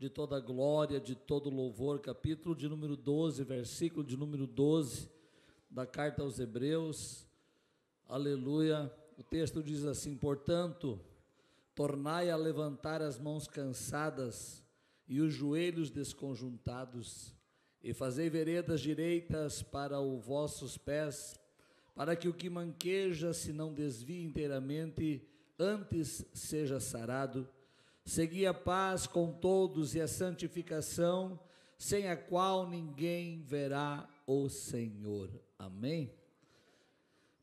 de toda glória, de todo louvor, capítulo de número 12, versículo de número 12, da carta aos Hebreus, aleluia. O texto diz assim: portanto, tornai a levantar as mãos cansadas e os joelhos desconjuntados, e fazei veredas direitas para os vossos pés, para que o que manqueja se não desvie inteiramente, antes seja sarado. Segui a paz com todos e a santificação, sem a qual ninguém verá o Senhor. Amém?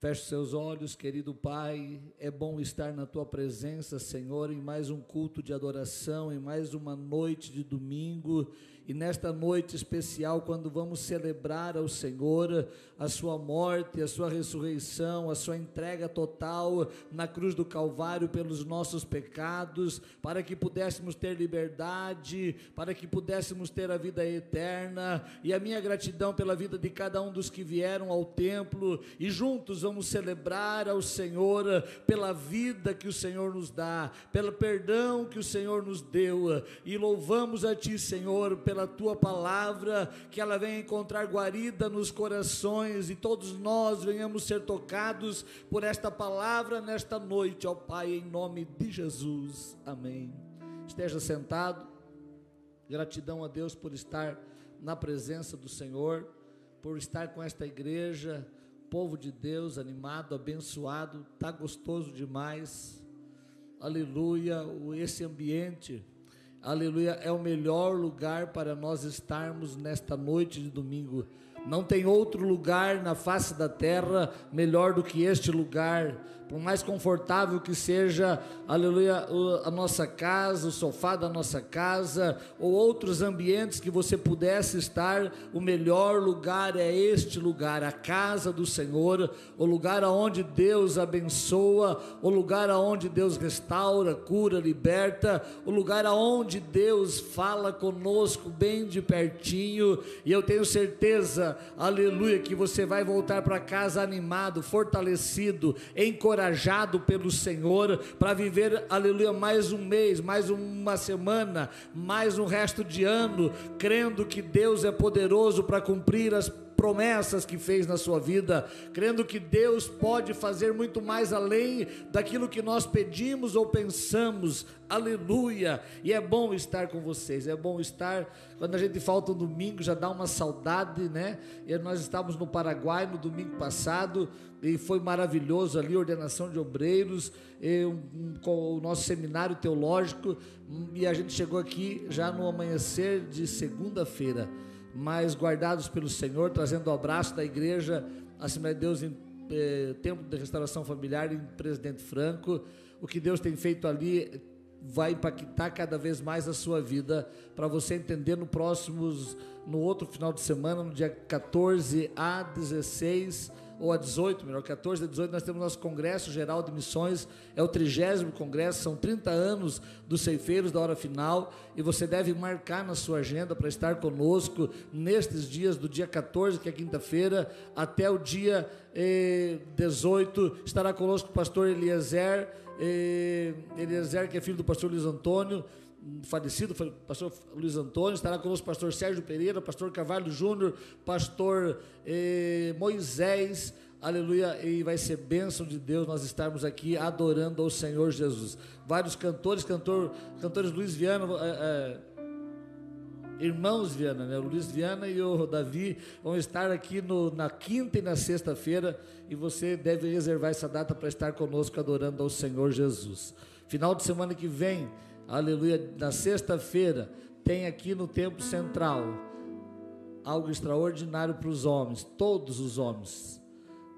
Feche seus olhos, querido Pai. É bom estar na Tua presença, Senhor, em mais um culto de adoração, em mais uma noite de domingo, e nesta noite especial, quando vamos celebrar ao Senhor a sua morte, a sua ressurreição, a sua entrega total na cruz do Calvário pelos nossos pecados, para que pudéssemos ter liberdade, para que pudéssemos ter a vida eterna, e a minha gratidão pela vida de cada um dos que vieram ao templo, e juntos vamos celebrar ao Senhor pela vida que o Senhor nos dá, pelo perdão que o Senhor nos deu, e louvamos a Ti, Senhor, pela Tua palavra, que ela venha encontrar guarida nos corações, e todos nós venhamos ser tocados por esta palavra nesta noite, ó Pai, em nome de Jesus, amém. Esteja sentado. Gratidão a Deus por estar na presença do Senhor, por estar com esta igreja, povo de Deus, animado, abençoado, está gostoso demais, aleluia. Esse ambiente, aleluia, é o melhor lugar para nós estarmos nesta noite de domingo. Não tem outro lugar na face da terra melhor do que este lugar, por mais confortável que seja, aleluia, a nossa casa, o sofá da nossa casa, ou outros ambientes que você pudesse estar, o melhor lugar é este lugar, a casa do Senhor, o lugar aonde Deus abençoa, o lugar aonde Deus restaura, cura, liberta, o lugar aonde Deus fala conosco bem de pertinho, e eu tenho certeza, aleluia, que você vai voltar para casa animado, fortalecido, encorajado pelo Senhor, para viver, aleluia, mais um mês, mais uma semana, mais um resto de ano, crendo que Deus é poderoso para cumprir as promessas que fez na sua vida, crendo que Deus pode fazer muito mais além daquilo que nós pedimos ou pensamos, aleluia. E é bom estar com vocês, é bom estar, quando a gente falta um domingo, já dá uma saudade, né? E nós estávamos no Paraguai no domingo passado, e foi maravilhoso ali, ordenação de obreiros, com o nosso seminário teológico, e a gente chegou aqui já no amanhecer de segunda-feira, mas guardados pelo Senhor, trazendo o abraço da igreja Assembleia de Deus em Templo de Restauração Familiar em Presidente Franco. O que Deus tem feito ali vai impactar cada vez mais a sua vida, para você entender no outro final de semana, no dia 14 a 16, ou a 18, melhor, 14 a 18, nós temos nosso Congresso Geral de Missões, é o 30º Congresso, são 30 anos dos ceifeiros da hora final, e você deve marcar na sua agenda para estar conosco nestes dias, do dia 14, que é quinta-feira, até o dia 18, estará conosco o pastor Eliezer, que é filho do pastor Luiz Antônio, falecido, pastor Luiz Antônio, estará conosco o pastor Sérgio Pereira, pastor Carvalho Júnior, pastor Moisés, aleluia, e vai ser bênção de Deus nós estarmos aqui adorando ao Senhor Jesus. Vários cantores Luiz Viana, irmãos Viana, né? O Luiz Viana e o Davi vão estar aqui na quinta e na sexta-feira, e você deve reservar essa data para estar conosco adorando ao Senhor Jesus. Final de semana que vem, aleluia, na sexta-feira, tem aqui no Templo Central algo extraordinário para os homens, todos os homens.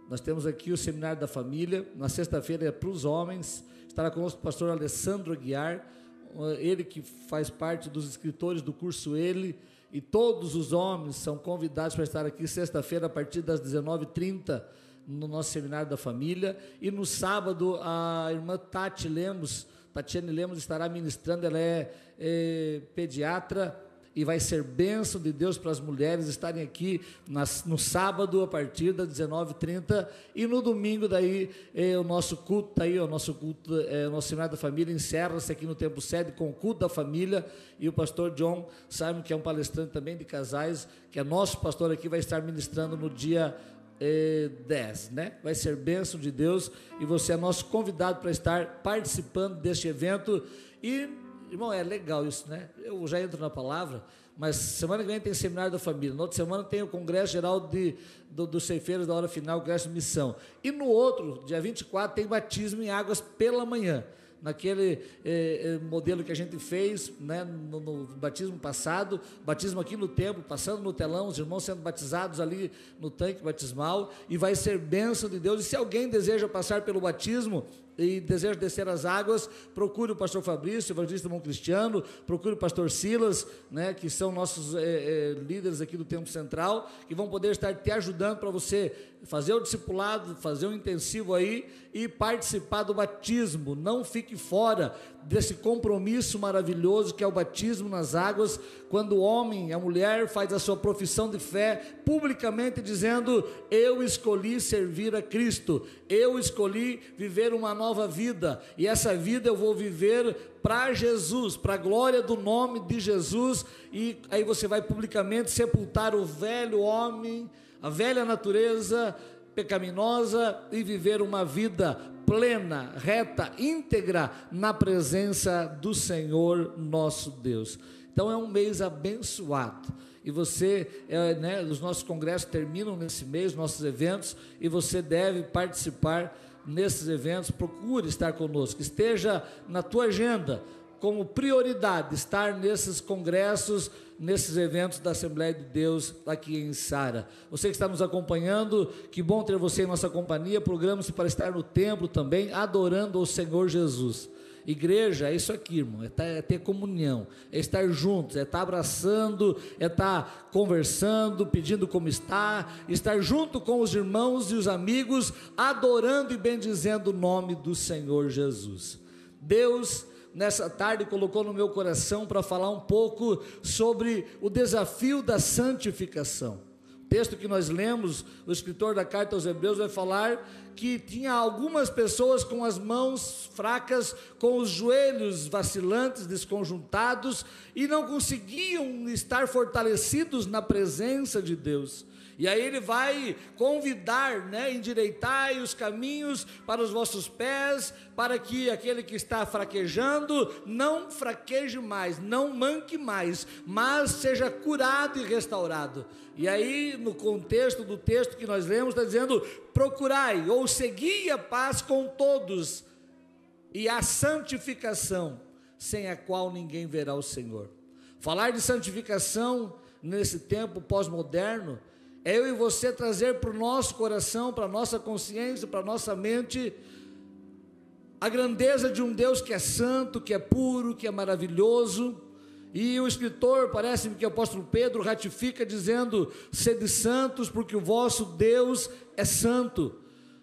Nós temos aqui o Seminário da Família, na sexta-feira é para os homens, estará conosco o pastor Alessandro Aguiar, ele que faz parte dos escritores do curso e todos os homens são convidados para estar aqui sexta-feira a partir das 19h30 no nosso Seminário da Família. E no sábado a irmã Tatiane Lemos estará ministrando. Ela é pediatra, e vai ser bênção de Deus para as mulheres estarem aqui no sábado a partir das 19h30 e no domingo daí o nosso culto, o nosso seminário da família encerra-se aqui no Templo Sede com o culto da família, e o pastor John Simon, que é um palestrante também de casais, que é nosso pastor aqui, vai estar ministrando no dia 10, né? Vai ser bênção de Deus, e você é nosso convidado para estar participando deste evento. E, irmão, é legal isso, né? Eu já entro na palavra, mas semana que vem tem seminário da família, na outra semana tem o congresso geral dos ceifeiros da hora final, congresso de missão, e no outro, dia 24, tem batismo em águas pela manhã, naquele modelo que a gente fez, né, no batismo passado, batismo aqui no templo, passando no telão, os irmãos sendo batizados ali no tanque batismal, e vai ser bênção de Deus. E se alguém deseja passar pelo batismo e deseja descer as águas, procure o pastor Fabrício, evangelista Bom Cristiano, procure o pastor Silas, né, que são nossos líderes aqui do Templo Central, que vão poder estar te ajudando para você fazer o discipulado, fazer um intensivo aí e participar do batismo. Não fique fora desse compromisso maravilhoso que é o batismo nas águas, quando o homem e a mulher faz a sua profissão de fé publicamente dizendo: eu escolhi servir a Cristo, eu escolhi viver uma nova vida, e essa vida eu vou viver para Jesus, para a glória do nome de Jesus. E aí você vai publicamente sepultar o velho homem, a velha natureza pecaminosa, e viver uma vida plena, reta, íntegra na presença do Senhor nosso Deus. Então é um mês abençoado, e você, os nossos congressos terminam nesse mês, nossos eventos, e você deve participar nesses eventos. Procure estar conosco, esteja na tua agenda como prioridade estar nesses congressos, nesses eventos da Assembleia de Deus aqui em Sara. Você que está nos acompanhando, que bom ter você em nossa companhia. Programe-se para estar no templo também, adorando o Senhor Jesus. Igreja é isso aqui, irmão, é ter comunhão, é estar juntos, é estar abraçando, é estar conversando, pedindo como está, estar junto com os irmãos e os amigos, adorando e bendizendo o nome do Senhor Jesus. Deus, nessa tarde, colocou no meu coração para falar um pouco sobre o desafio da santificação. O texto que nós lemos, o escritor da carta aos Hebreus vai falar que tinha algumas pessoas com as mãos fracas, com os joelhos vacilantes, desconjuntados, e não conseguiam estar fortalecidos na presença de Deus. E aí ele vai convidar, endireitai os caminhos para os vossos pés, para que aquele que está fraquejando não fraqueje mais, não manque mais, mas seja curado e restaurado. E aí, no contexto do texto que nós lemos, está dizendo: procurai ou segui a paz com todos e a santificação, sem a qual ninguém verá o Senhor. Falar de santificação nesse tempo pós-moderno é eu e você trazer para o nosso coração, para a nossa consciência, para a nossa mente, a grandeza de um Deus que é santo, que é puro, que é maravilhoso. E o escritor, parece-me que o apóstolo Pedro ratifica dizendo: sede santos, porque o vosso Deus é santo.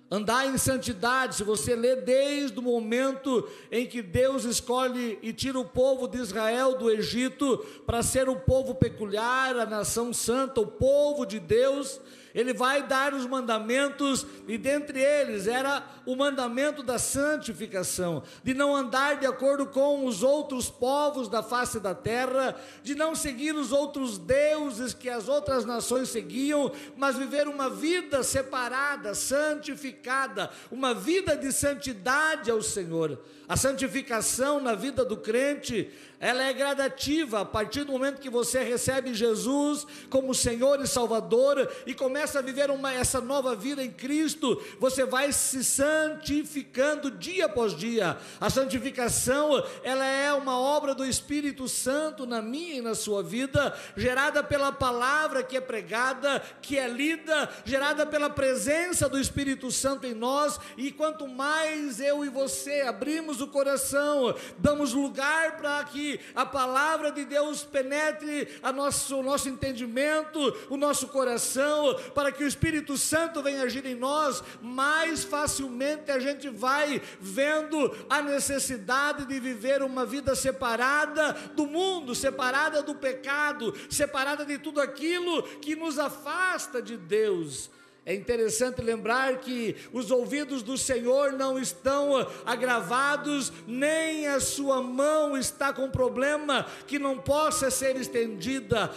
Andar em santidade. Se você ler desde o momento em que Deus escolhe e tira o povo de Israel do Egito para ser o povo peculiar, a nação santa, o povo de Deus, Ele vai dar os mandamentos, e dentre eles era o mandamento da santificação, de não andar de acordo com os outros povos da face da terra, de não seguir os outros deuses que as outras nações seguiam, mas viver uma vida separada, santificada, uma vida de santidade ao Senhor. A santificação na vida do crente, ela é gradativa. A partir do momento que você recebe Jesus como Senhor e Salvador e começa a viver essa nova vida em Cristo, você vai se santificando dia após dia. A santificação, ela é uma obra do Espírito Santo na minha e na sua vida, gerada pela palavra que é pregada, que é lida, gerada pela presença do Espírito Santo em nós. E quanto mais eu e você abrimos o coração, damos lugar para que que a palavra de Deus penetre o nosso entendimento, o nosso coração, para que o Espírito Santo venha agir em nós, mais facilmente a gente vai vendo a necessidade de viver uma vida separada do mundo, separada do pecado, separada de tudo aquilo que nos afasta de Deus. É interessante lembrar que os ouvidos do Senhor não estão agravados, nem a sua mão está com problema que não possa ser estendida.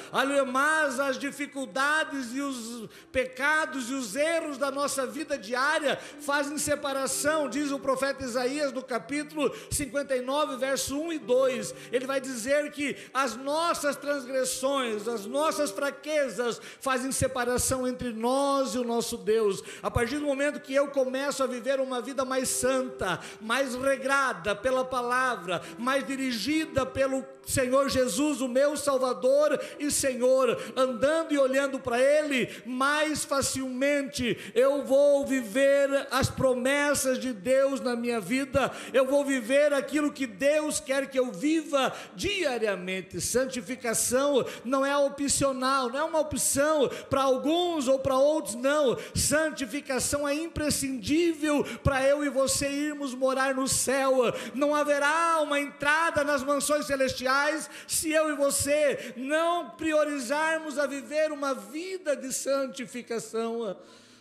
Mas as dificuldades e os pecados e os erros da nossa vida diária fazem separação, diz o profeta Isaías no capítulo 59, verso 1 e 2. Ele vai dizer que as nossas transgressões, as nossas fraquezas fazem separação entre nós e o nosso Deus. A partir do momento que eu começo a viver uma vida mais santa, mais regrada pela palavra, mais dirigida pelo Senhor Jesus, o meu Salvador e Senhor, andando e olhando para Ele, mais facilmente eu vou viver as promessas de Deus na minha vida, eu vou viver aquilo que Deus quer que eu viva diariamente. Santificação não é opcional, não é uma opção para alguns ou para outros, não. Santificação é imprescindível para eu e você irmos morar no céu. Não haverá uma entrada nas mansões celestiais se eu e você não priorizarmos a viver uma vida de santificação.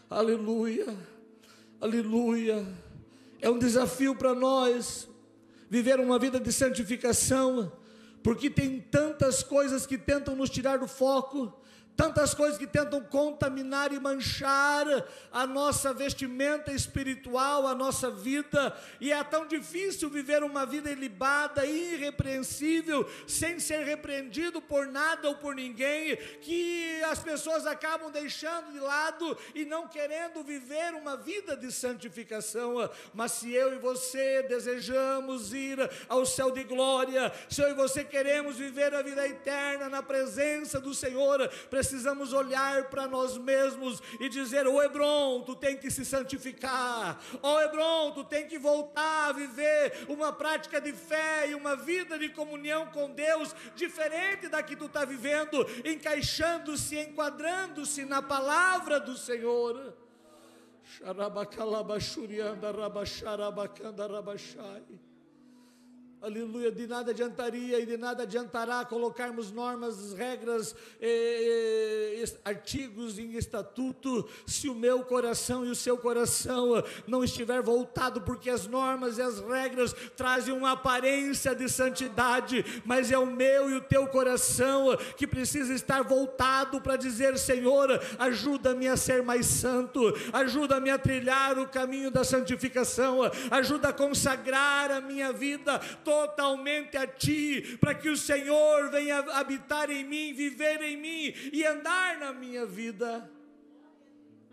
Aleluia, aleluia. É um desafio para nós viver uma vida de santificação, porque tem tantas coisas que tentam nos tirar do foco, tantas coisas que tentam contaminar e manchar a nossa vestimenta espiritual, a nossa vida, e é tão difícil viver uma vida ilibada, irrepreensível, sem ser repreendido por nada ou por ninguém, que as pessoas acabam deixando de lado e não querendo viver uma vida de santificação. Mas se eu e você desejamos ir ao céu de glória, se eu e você queremos viver a vida eterna na presença do Senhor, precisamos olhar para nós mesmos e dizer: ô Hebron, tu tem que se santificar, ô Hebron, tu tem que voltar a viver uma prática de fé e uma vida de comunhão com Deus, diferente da que tu está vivendo, encaixando-se, enquadrando-se na palavra do Senhor. Aleluia. De nada adiantaria e de nada adiantará colocarmos normas, regras, artigos em estatuto, se o meu coração e o seu coração não estiver voltado, porque as normas e as regras trazem uma aparência de santidade, mas é o meu e o teu coração que precisa estar voltado para dizer: Senhor, ajuda-me a ser mais santo, ajuda-me a trilhar o caminho da santificação, ajuda a consagrar a minha vida totalmente a Ti, para que o Senhor venha habitar em mim, viver em mim e andar na minha vida.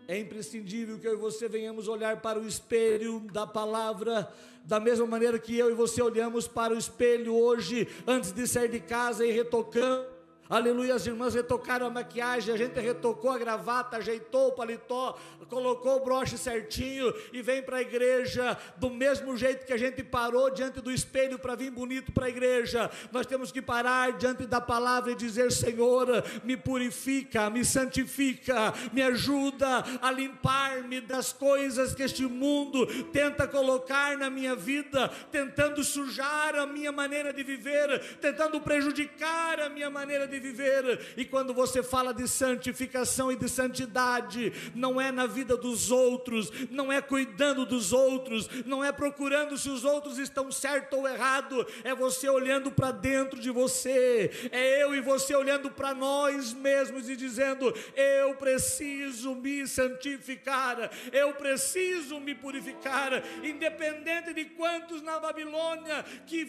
É imprescindível que eu e você venhamos olhar para o espelho da palavra, da mesma maneira que eu e você olhamos para o espelho hoje, antes de sair de casa e retocando. Aleluia, as irmãs retocaram a maquiagem, a gente retocou a gravata, ajeitou o paletó, colocou o broche certinho e vem para a igreja do mesmo jeito que a gente parou diante do espelho para vir bonito para a igreja. Nós temos que parar diante da palavra e dizer: Senhor, me purifica, me santifica, me ajuda a limpar-me das coisas que este mundo tenta colocar na minha vida, tentando sujar a minha maneira de viver, tentando prejudicar a minha maneira de viver. E quando você fala de santificação e de santidade, não é na vida dos outros, não é cuidando dos outros, não é procurando se os outros estão certo ou errado, é você olhando para dentro de você, é eu e você olhando para nós mesmos e dizendo: eu preciso me santificar, eu preciso me purificar. Independente de quantos na Babilônia que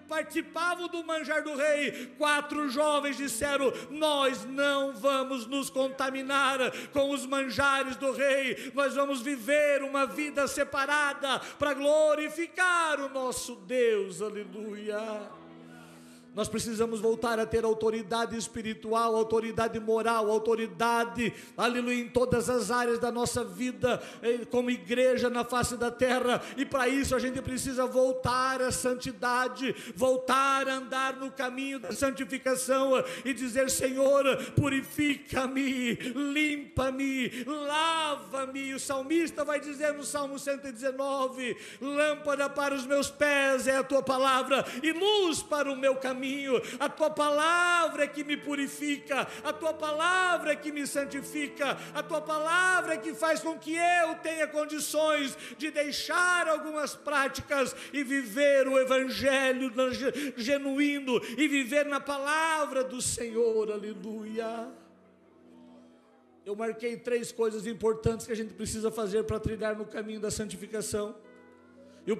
participavam do manjar do rei, 4 jovens disseram: nós não vamos nos contaminar com os manjares do rei, nós vamos viver uma vida separada para glorificar o nosso Deus. Aleluia. Nós precisamos voltar a ter autoridade espiritual, autoridade moral, autoridade, aleluia, em todas as áreas da nossa vida, como igreja na face da terra. E para isso a gente precisa voltar à santidade, voltar a andar no caminho da santificação e dizer: Senhor, purifica-me, limpa-me, lava-me. O salmista vai dizer no Salmo 119: lâmpada para os meus pés é a tua palavra e luz para o meu caminho. A tua palavra é que me purifica, a tua palavra é que me santifica, a tua palavra é que faz com que eu tenha condições de deixar algumas práticas e viver o evangelho genuíno e viver na palavra do Senhor. Aleluia. Eu marquei 3 coisas importantes que a gente precisa fazer para trilhar no caminho da santificação. E a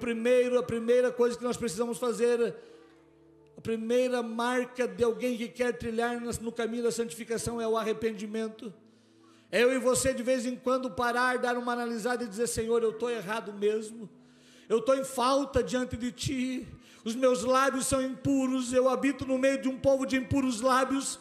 primeira coisa que nós precisamos fazer, a primeira marca de alguém que quer trilhar no caminho da santificação é o arrependimento. É eu e você de vez em quando parar, dar uma analisada e dizer: Senhor, eu estou errado mesmo, eu estou em falta diante de Ti, os meus lábios são impuros, eu habito no meio de um povo de impuros lábios,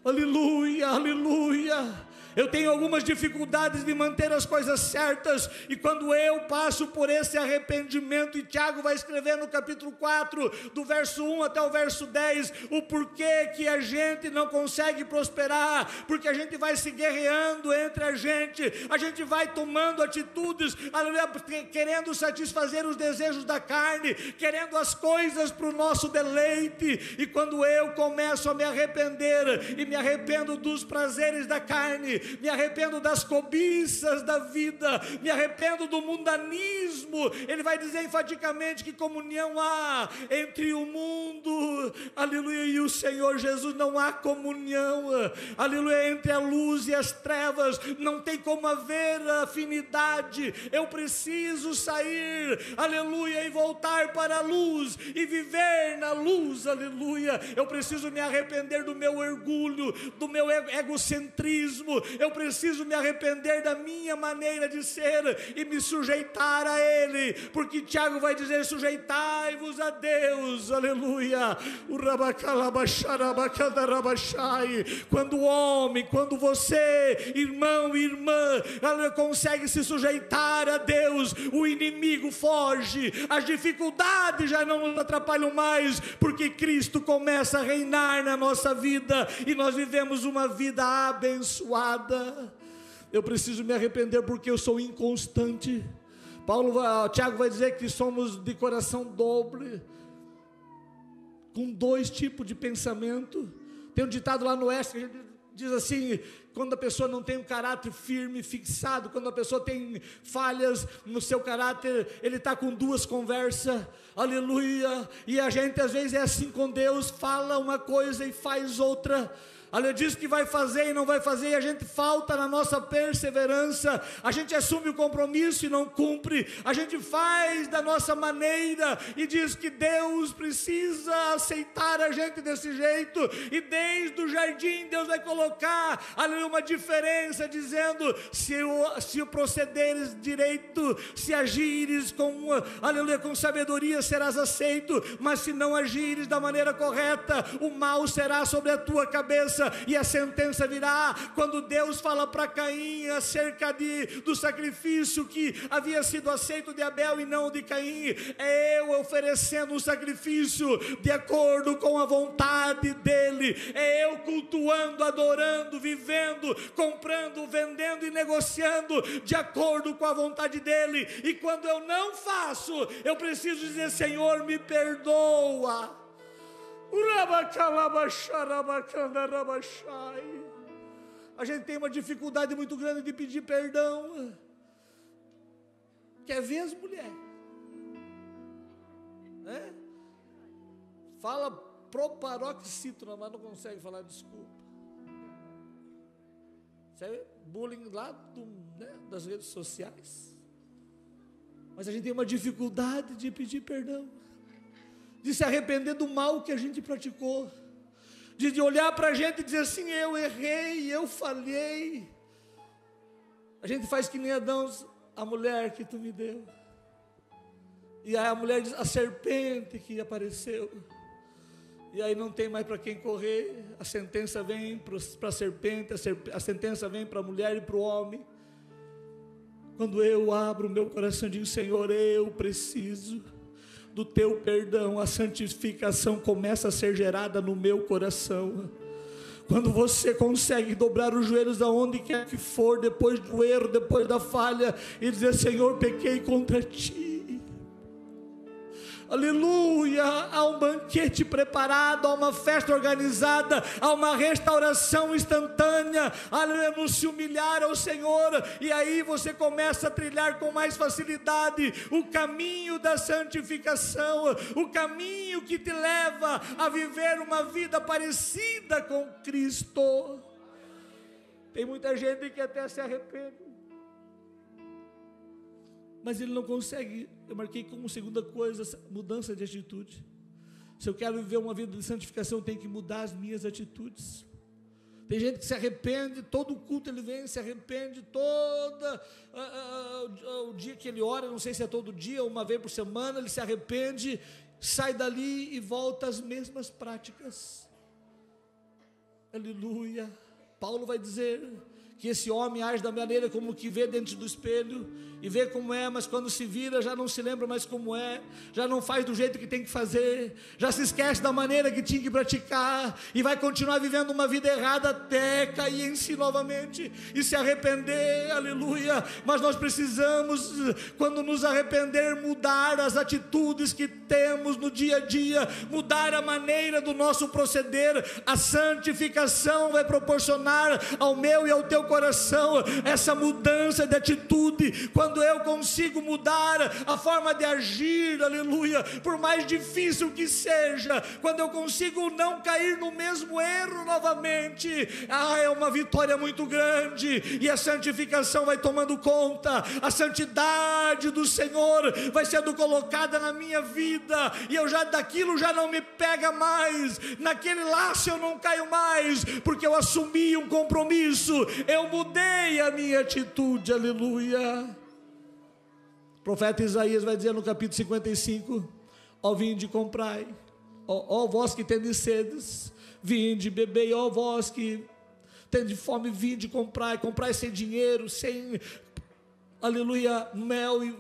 aleluia, aleluia. Eu tenho algumas dificuldades de manter as coisas certas, e quando eu passo por esse arrependimento, e Tiago vai escrever no capítulo 4, do verso 1 até o verso 10, o porquê que a gente não consegue prosperar, porque a gente vai se guerreando entre a gente vai tomando atitudes, querendo satisfazer os desejos da carne, querendo as coisas para o nosso deleite, e quando eu começo a me arrepender, e me arrependo dos prazeres da carne, me arrependo das cobiças da vida, me arrependo do mundanismo, ele vai dizer enfaticamente que comunhão há entre o mundo, aleluia, e o Senhor Jesus. Não há comunhão, aleluia, entre a luz e as trevas, não tem como haver afinidade. Eu preciso sair, aleluia, e voltar para a luz, e viver na luz, aleluia. Eu preciso me arrepender do meu orgulho, do meu egocentrismo, eu preciso me arrepender da minha maneira de ser e me sujeitar a Ele, porque Tiago vai dizer: sujeitai-vos a Deus, aleluia. Quando o homem, quando você, irmão e irmã, consegue se sujeitar a Deus, o inimigo foge, as dificuldades já não nos atrapalham mais, porque Cristo começa a reinar na nossa vida, e nós vivemos uma vida abençoada. Eu preciso me arrepender porque eu sou inconstante. Tiago vai dizer que somos de coração dobre, com 2 tipos de pensamento. Tem um ditado lá no oeste que diz assim: quando a pessoa não tem um caráter firme, fixado, quando a pessoa tem falhas no seu caráter, ele está com 2 conversas, aleluia. E a gente às vezes é assim com Deus, fala uma coisa e faz outra. Ela diz que vai fazer e não vai fazer, e a gente falta na nossa perseverança, a gente assume o compromisso e não cumpre, a gente faz da nossa maneira e diz que Deus precisa aceitar a gente desse jeito, e desde o jardim Deus vai colocar ali uma diferença, dizendo: se procederes direito, se agires com sabedoria, serás aceito, mas se não agires da maneira correta, o mal será sobre a tua cabeça, e a sentença virá. Quando Deus fala para Caim acerca do sacrifício que havia sido aceito de Abel e não de Caim, é eu oferecendo um sacrifício de acordo com a vontade dele, é eu cultuando, adorando, vivendo, comprando, vendendo e negociando de acordo com a vontade dele. E quando eu não faço, eu preciso dizer: Senhor, me perdoa. A gente tem uma dificuldade muito grande de pedir perdão. Quer ver as mulheres? Fala proparoxítona, mas não consegue falar desculpa. Isso é bullying lá das redes sociais. Mas a gente tem uma dificuldade de pedir perdão, de se arrepender do mal que a gente praticou, de olhar para a gente e dizer assim: eu errei, eu falhei. A gente faz que nem Adão: a mulher que tu me deu. E aí a mulher diz: a serpente que apareceu. E aí não tem mais para quem correr, a sentença vem para a serpente, a sentença vem para a mulher e para o homem. Quando eu abro o meu coração e digo: Senhor, eu preciso do teu perdão, a santificação começa a ser gerada no meu coração. Quando você consegue dobrar os joelhos aonde quer que for, depois do erro, depois da falha, e dizer: Senhor, pequei contra ti. Aleluia, há um banquete preparado, há uma festa organizada, há uma restauração instantânea. Aleluia, nos se humilhar ao Senhor, e aí você começa a trilhar com mais facilidade o caminho da santificação, o caminho que te leva a viver uma vida parecida com Cristo. Tem muita gente que até se arrepende, mas ele não consegue. Eu marquei como segunda coisa, mudança de atitude. Se eu quero viver uma vida de santificação, eu tenho que mudar as minhas atitudes. Tem gente que se arrepende, todo culto ele vem, se arrepende, o dia que ele ora, não sei se é todo dia ou uma vez por semana, ele se arrepende, sai dali e volta às mesmas práticas. Aleluia. Paulo vai dizer que esse homem age da maneira como que vê dentro do espelho, e vê como é, mas quando se vira já não se lembra mais como é, já não faz do jeito que tem que fazer, já se esquece da maneira que tinha que praticar, e vai continuar vivendo uma vida errada até cair em si novamente, e se arrepender. Aleluia. Mas nós precisamos, quando nos arrepender, mudar as atitudes que temos no dia a dia, mudar a maneira do nosso proceder. A santificação vai proporcionar ao meu e ao teu coração essa mudança de atitude. Quando eu consigo mudar a forma de agir, aleluia, por mais difícil que seja, quando eu consigo não cair no mesmo erro novamente, é uma vitória muito grande, e a santificação vai tomando conta, a santidade do Senhor vai sendo colocada na minha vida, e daquilo já não me pega mais, naquele laço eu não caio mais, porque eu assumi um compromisso, eu mudei a minha atitude. Aleluia. O profeta Isaías vai dizer no capítulo 55: ó, vinde e comprai, ó vós que tendes sedes, vinde e bebei, ó vós que tendes fome, vinde e comprai sem dinheiro, sem, aleluia,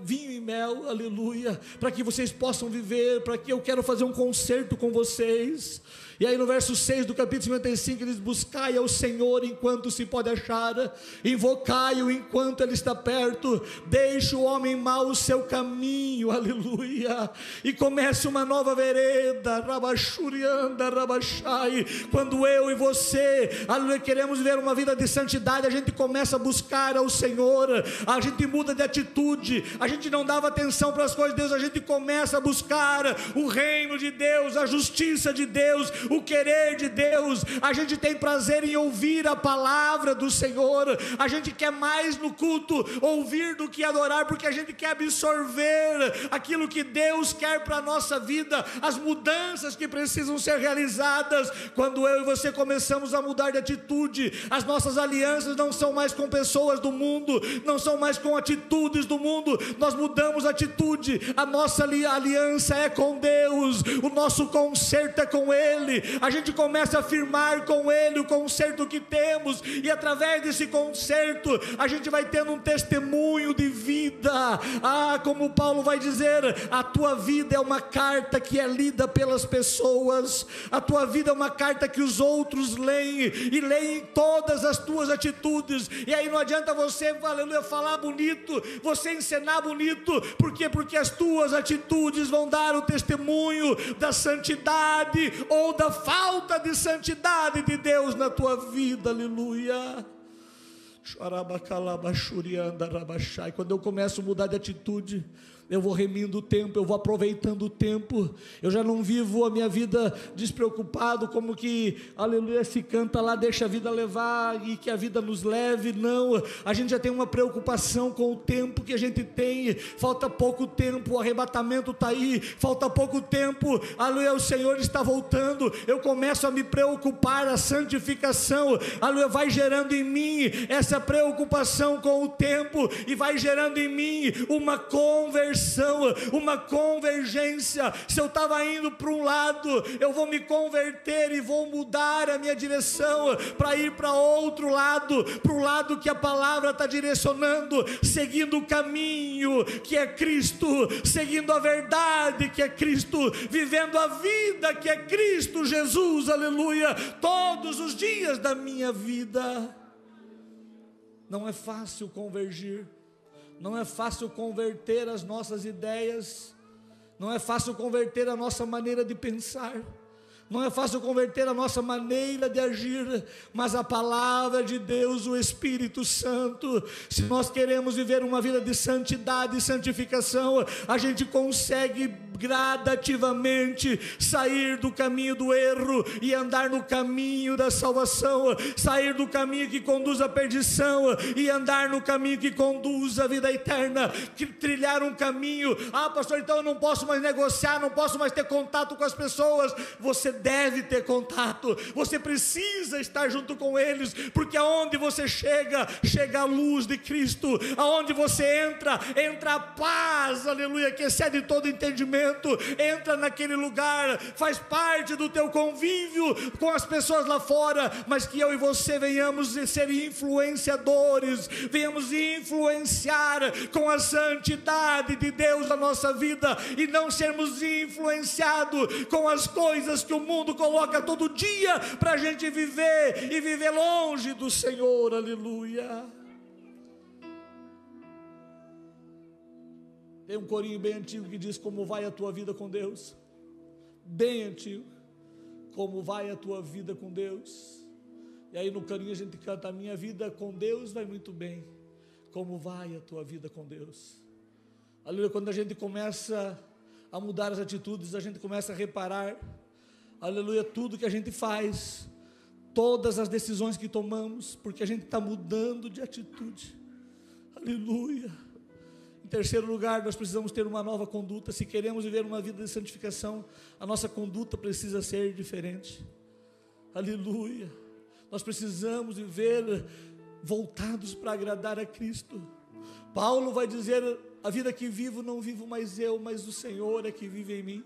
vinho e mel, aleluia, para que vocês possam viver, para que eu quero fazer um concerto com vocês. E aí no verso 6 do capítulo 55 ele diz: buscai ao Senhor enquanto se pode achar, invocai-o enquanto ele está perto, deixe o homem mau o seu caminho, aleluia, e comece uma nova vereda, rabachurianda, rabachai. Quando eu e você, aleluia, queremos ver uma vida de santidade, a gente começa a buscar ao Senhor, a gente muda de atitude, a gente não dava atenção para as coisas de Deus, a gente começa a buscar o reino de Deus, a justiça de Deus, o querer de Deus. A gente tem prazer em ouvir a palavra do Senhor, a gente quer mais no culto ouvir do que adorar, porque a gente quer absorver aquilo que Deus quer para a nossa vida, as mudanças que precisam ser realizadas. Quando eu e você começamos a mudar de atitude, as nossas alianças não são mais com pessoas do mundo, não são mais com atitudes do mundo, nós mudamos a atitude, a nossa aliança é com Deus, o nosso concerto é com Ele, a gente começa a firmar com Ele o concerto que temos, e através desse concerto a gente vai tendo um testemunho de vida. Como Paulo vai dizer, a tua vida é uma carta que é lida pelas pessoas, a tua vida é uma carta que os outros leem, e leem todas as tuas atitudes. E aí não adianta você, aleluia, falar bonito, você ensinar bonito, por quê? Porque as tuas atitudes vão dar o testemunho da santidade ou da falta de santidade de Deus na tua vida. Aleluia. Quando eu começo a mudar de atitude, eu vou remindo o tempo, eu vou aproveitando o tempo, eu já não vivo a minha vida despreocupado, como que, aleluia, se canta lá, deixa a vida levar, e que a vida nos leve. Não, a gente já tem uma preocupação com o tempo que a gente tem, falta pouco tempo, o arrebatamento está aí, falta pouco tempo, aleluia, o Senhor está voltando. Eu começo a me preocupar, a santificação, aleluia, vai gerando em mim essa preocupação com o tempo, e vai gerando em mim uma conversão direção, uma convergência. Se eu estava indo para um lado, eu vou me converter e vou mudar a minha direção para ir para outro lado, para o lado que a palavra está direcionando, seguindo o caminho que é Cristo, seguindo a verdade que é Cristo, vivendo a vida que é Cristo Jesus, aleluia, todos os dias da minha vida. Não é fácil convergir, não é fácil converter as nossas ideias, não é fácil converter a nossa maneira de pensar, não é fácil converter a nossa maneira de agir, mas a palavra de Deus, o Espírito Santo, se nós queremos viver uma vida de santidade e santificação, a gente consegue gradativamente sair do caminho do erro e andar no caminho da salvação, sair do caminho que conduz à perdição e andar no caminho que conduz à vida eterna, trilhar um caminho. Pastor, então eu não posso mais negociar, não posso mais ter contato com as pessoas. Você deve ter contato, você precisa estar junto com eles, porque aonde você chega a luz de Cristo, aonde você entra a paz, aleluia, que excede todo entendimento, entra naquele lugar, faz parte do teu convívio com as pessoas lá fora, mas que eu e você venhamos ser influenciadores, venhamos influenciar com a santidade de Deus na nossa vida, e não sermos influenciados com as coisas que o mundo coloca todo dia para a gente viver, e viver longe do Senhor, aleluia. Tem um corinho bem antigo que diz: como vai a tua vida com Deus? Bem antigo. Como vai a tua vida com Deus? E aí no corinho a gente canta: a minha vida com Deus vai muito bem. Como vai a tua vida com Deus? Aleluia. Quando a gente começa a mudar as atitudes, a gente começa a reparar, aleluia, tudo que a gente faz, todas as decisões que tomamos, porque a gente está mudando de atitude, aleluia. Em terceiro lugar, nós precisamos ter uma nova conduta. Se queremos viver uma vida de santificação, a nossa conduta precisa ser diferente, aleluia. Nós precisamos viver voltados para agradar a Cristo. Paulo vai dizer: a vida que vivo, não vivo mais eu, mas o Senhor é que vive em mim.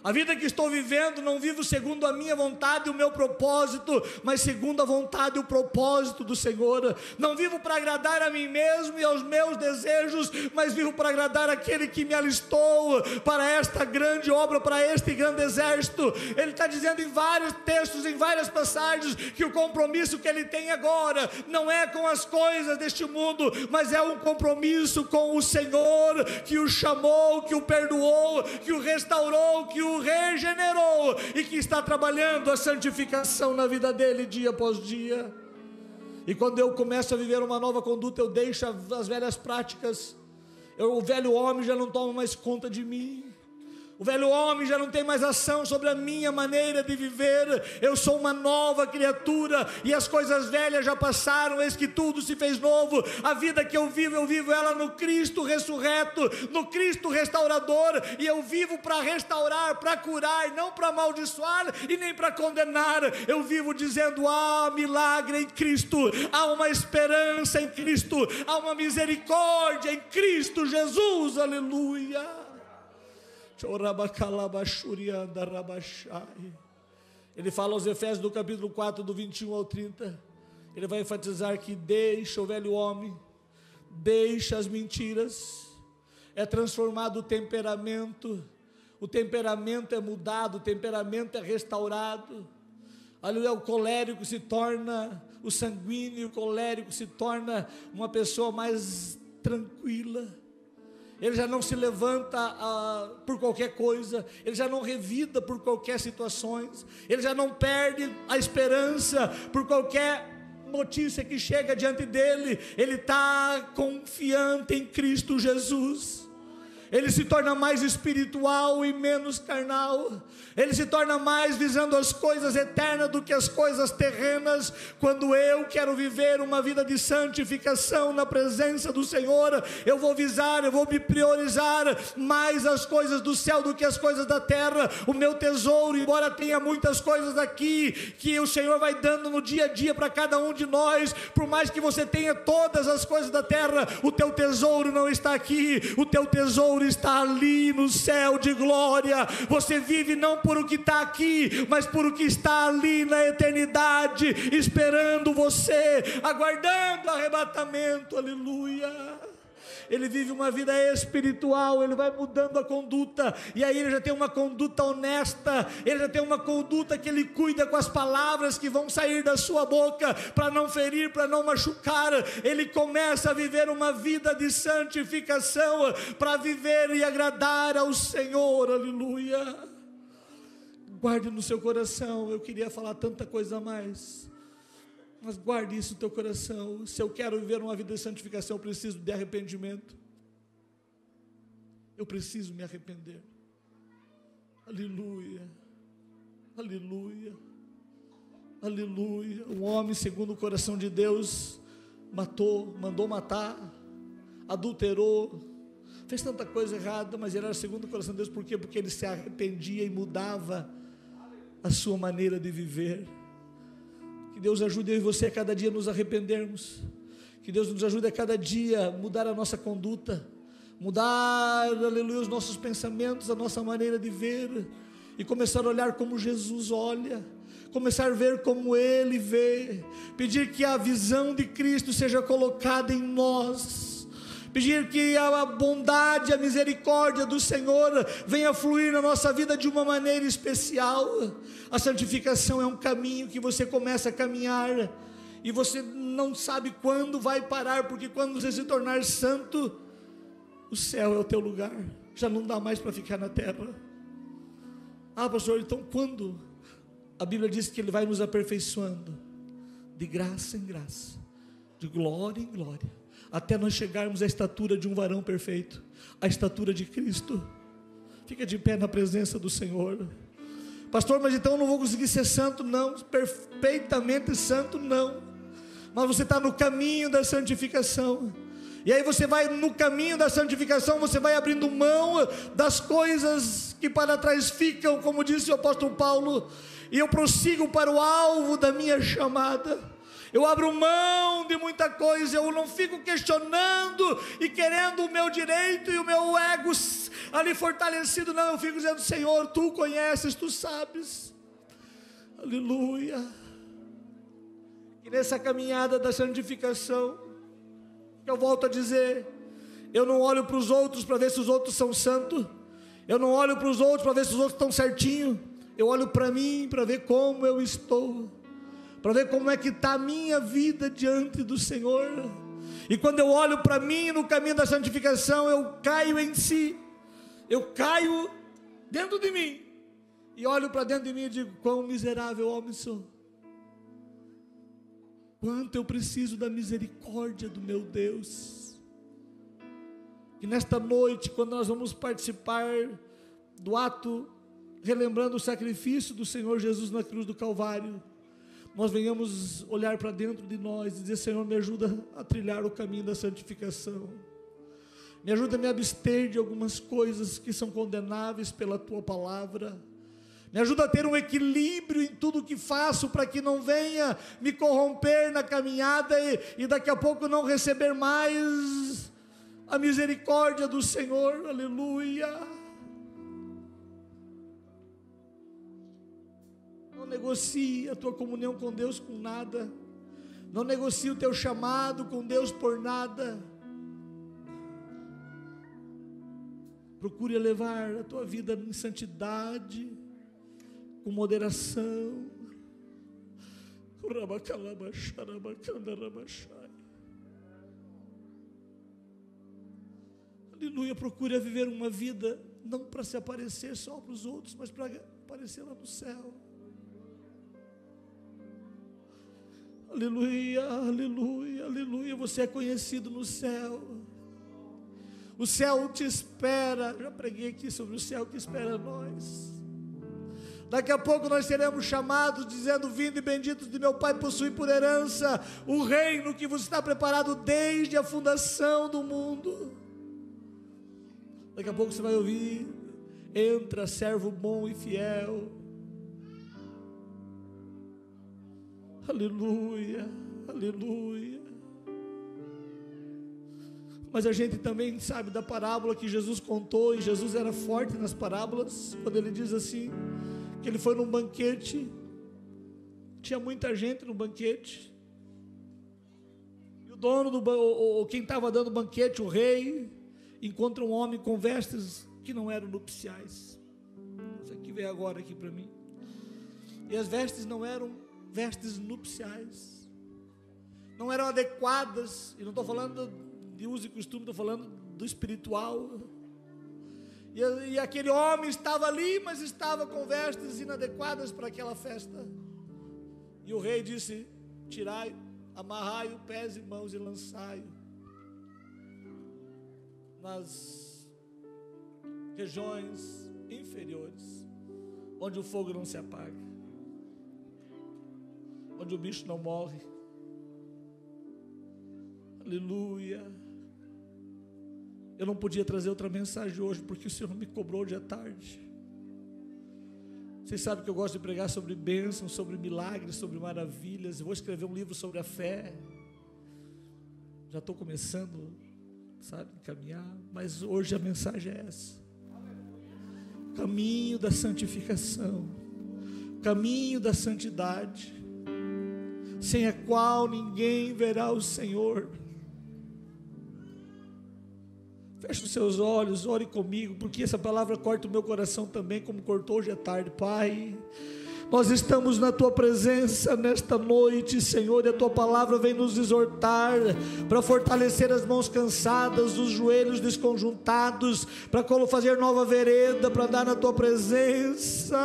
A vida que estou vivendo, não vivo segundo a minha vontade e o meu propósito, mas segundo a vontade e o propósito do Senhor. Não vivo para agradar a mim mesmo e aos meus desejos, mas vivo para agradar aquele que me alistou para esta grande obra, para este grande exército. Ele está dizendo em vários textos, em várias passagens, que o compromisso que ele tem agora não é com as coisas deste mundo, mas é um compromisso com o Senhor, que o chamou, que o perdoou, que o restaurou, que o regenerou, e que está trabalhando a santificação na vida dele dia após dia. E quando eu começo a viver uma nova conduta, eu deixo as velhas práticas, o velho homem já não toma mais conta de mim, o velho homem já não tem mais ação sobre a minha maneira de viver. Eu sou uma nova criatura, e as coisas velhas já passaram, eis que tudo se fez novo. A vida que eu vivo ela no Cristo ressurreto, no Cristo restaurador, e eu vivo para restaurar, para curar, não para amaldiçoar e nem para condenar. Eu vivo dizendo: há milagre em Cristo, há uma esperança em Cristo, há uma misericórdia em Cristo Jesus, aleluia. Ele fala aos Efésios do capítulo 4, do 21 ao 30, ele vai enfatizar que deixa o velho homem, deixa as mentiras, é transformado o temperamento é mudado, o temperamento é restaurado, aleluia. O colérico se torna, o sanguíneo, o colérico se torna uma pessoa mais tranquila. Ele já não se levanta por qualquer coisa, ele já não revida por qualquer situação, ele já não perde a esperança por qualquer notícia que chega diante dele. Ele está confiante em Cristo Jesus. Ele se torna mais espiritual e menos carnal. Ele se torna mais visando as coisas eternas do que as coisas terrenas. Quando eu quero viver uma vida de santificação na presença do Senhor, eu vou me priorizar mais as coisas do céu do que as coisas da terra. O meu tesouro, embora tenha muitas coisas aqui que o Senhor vai dando no dia a dia para cada um de nós, por mais que você tenha todas as coisas da terra, o teu tesouro não está aqui. O teu tesouro tesouro está ali no céu de glória. Você vive não por o que está aqui, mas por o que está ali na eternidade, esperando você, aguardando arrebatamento. Aleluia. Ele vive uma vida espiritual, ele vai mudando a conduta, e aí ele já tem uma conduta honesta, ele já tem uma conduta que ele cuida com as palavras que vão sair da sua boca, para não ferir, para não machucar. Ele começa a viver uma vida de santificação, para viver e agradar ao Senhor. Aleluia. Guarde no seu coração. Eu queria falar tanta coisa a mais, mas guarde isso no teu coração. Se eu quero viver uma vida de santificação, eu preciso de arrependimento. Eu preciso me arrepender. Aleluia, aleluia, aleluia. Um homem segundo o coração de Deus matou, mandou matar, adulterou, fez tanta coisa errada, mas ele era segundo o coração de Deus. Por quê? Porque ele se arrependia e mudava a sua maneira de viver. Que Deus ajude eu e você a cada dia nos arrependermos. Que Deus nos ajude a cada dia a mudar a nossa conduta, mudar, aleluia, os nossos pensamentos, a nossa maneira de ver, e começar a olhar como Jesus olha, começar a ver como Ele vê, pedir que a visão de Cristo seja colocada em nós, pedir que a bondade, a misericórdia do Senhor venha fluir na nossa vida de uma maneira especial. A santificação é um caminho que você começa a caminhar, e você não sabe quando vai parar, porque quando você se tornar santo, o céu é o teu lugar, já não dá mais para ficar na terra. Ah, pastor, então quando? A Bíblia diz que Ele vai nos aperfeiçoando, de graça em graça, de glória em glória, até nós chegarmos à estatura de um varão perfeito, à estatura de Cristo. Fica de pé na presença do Senhor. Pastor, mas então eu não vou conseguir ser santo? Não, perfeitamente santo não, mas você está no caminho da santificação, e aí você vai no caminho da santificação, você vai abrindo mão das coisas que para trás ficam, como disse o apóstolo Paulo, e eu prossigo para o alvo da minha chamada. Eu abro mão de muita coisa, eu não fico questionando e querendo o meu direito e o meu ego ali fortalecido, não, eu fico dizendo: Senhor, Tu conheces, Tu sabes. Aleluia. E nessa caminhada da santificação, eu volto a dizer, eu não olho para os outros para ver se os outros são santos, eu não olho para os outros para ver se os outros estão certinho, eu olho para mim para ver como eu estou, para ver como é que está a minha vida diante do Senhor. E quando eu olho para mim no caminho da santificação, eu caio em si, eu caio dentro de mim, e olho para dentro de mim e digo: quão miserável homem sou, quanto eu preciso da misericórdia do meu Deus. E nesta noite, quando nós vamos participar do ato, relembrando o sacrifício do Senhor Jesus na cruz do Calvário, nós venhamos olhar para dentro de nós e dizer: Senhor, me ajuda a trilhar o caminho da santificação, me ajuda a me abster de algumas coisas que são condenáveis pela Tua palavra, me ajuda a ter um equilíbrio em tudo que faço, para que não venha me corromper na caminhada e daqui a pouco não receber mais a misericórdia do Senhor. Aleluia. Não negocie a tua comunhão com Deus com nada, não negocie o teu chamado com Deus por nada. Procure elevar a tua vida em santidade, com moderação. Aleluia. Procure viver uma vida não para se aparecer só para os outros, mas para aparecer lá no céu. Aleluia, aleluia, aleluia. Você é conhecido no céu. O céu te espera. Já preguei aqui sobre o céu que espera nós. Daqui a pouco nós seremos chamados, dizendo: vinde benditos de meu Pai, possuí por herança o reino que vos está preparado desde a fundação do mundo. Daqui a pouco você vai ouvir: entra, servo bom e fiel. Aleluia, aleluia. Mas a gente também sabe da parábola que Jesus contou, e Jesus era forte nas parábolas, quando ele diz assim, que ele foi num banquete, tinha muita gente no banquete, e o dono, quem estava dando o banquete, o rei, encontra um homem com vestes que não eram nupciais. Isso aqui veio agora aqui para mim. E as vestes não eram vestes nupciais, não eram adequadas, e não estou falando de uso e costume, estou falando do espiritual. E aquele homem estava ali, mas estava com vestes inadequadas para aquela festa. E o rei disse: tirai, amarrai-o, pés e mãos e lançai-o nas regiões inferiores, onde o fogo não se apaga, onde o bicho não morre. Aleluia. Eu não podia trazer outra mensagem hoje, porque o Senhor me cobrou hoje à tarde. Vocês sabem que eu gosto de pregar sobre bênçãos, sobre milagres, sobre maravilhas. Eu vou escrever um livro sobre a fé. Já estou começando, sabe, a caminhar. Mas hoje a mensagem é essa: caminho da santificação, caminho da santidade, sem a qual ninguém verá o Senhor. Feche os seus olhos, ore comigo, porque essa palavra corta o meu coração também, como cortou hoje à tarde. Pai, nós estamos na Tua presença nesta noite, Senhor, e a Tua palavra vem nos exortar para fortalecer as mãos cansadas, os joelhos desconjuntados, para fazer nova vereda, para andar na Tua presença.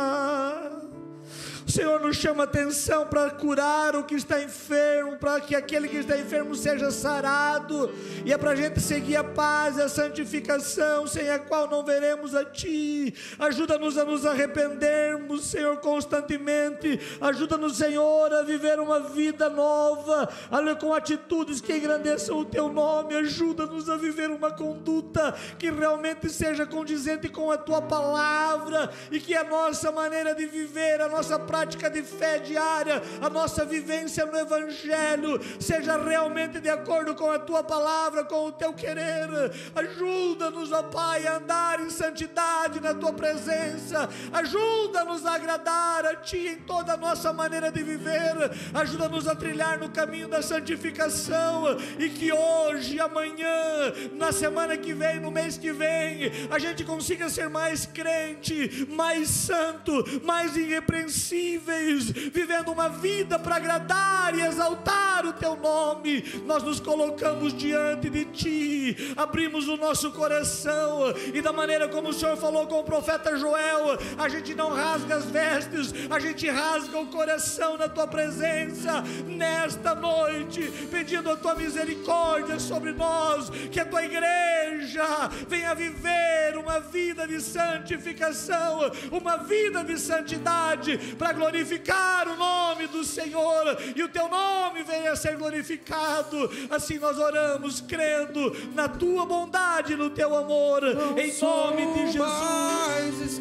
O Senhor nos chama a atenção para curar o que está enfermo, para que aquele que está enfermo seja sarado, e é para a gente seguir a paz e a santificação, sem a qual não veremos a Ti. Ajuda-nos a nos arrependermos, Senhor, constantemente. Ajuda-nos, Senhor, a viver uma vida nova, com atitudes que engrandeçam o Teu nome. Ajuda-nos a viver uma conduta que realmente seja condizente com a Tua palavra, e que a nossa maneira de viver, a nossa prática de fé diária, a nossa vivência no Evangelho seja realmente de acordo com a Tua palavra, com o Teu querer. Ajuda-nos, ó Pai, a andar em santidade na Tua presença. Ajuda-nos a agradar a Ti em toda a nossa maneira de viver. Ajuda-nos a trilhar no caminho da santificação, e que hoje, amanhã, na semana que vem, no mês que vem, a gente consiga ser mais crente, mais santo, mais irrepreensível, vivendo uma vida para agradar e exaltar o Teu nome. Nós nos colocamos diante de Ti, abrimos o nosso coração, e da maneira como o Senhor falou com o profeta Joel, a gente não rasga as vestes, a gente rasga o coração na Tua presença, nesta noite, pedindo a Tua misericórdia sobre nós, que a Tua igreja venha viver uma vida de santificação, uma vida de santidade, para glorificar o nome do Senhor, e o Teu nome venha a ser glorificado. Assim nós oramos, crendo na Tua bondade e no Teu amor, em nome de Jesus.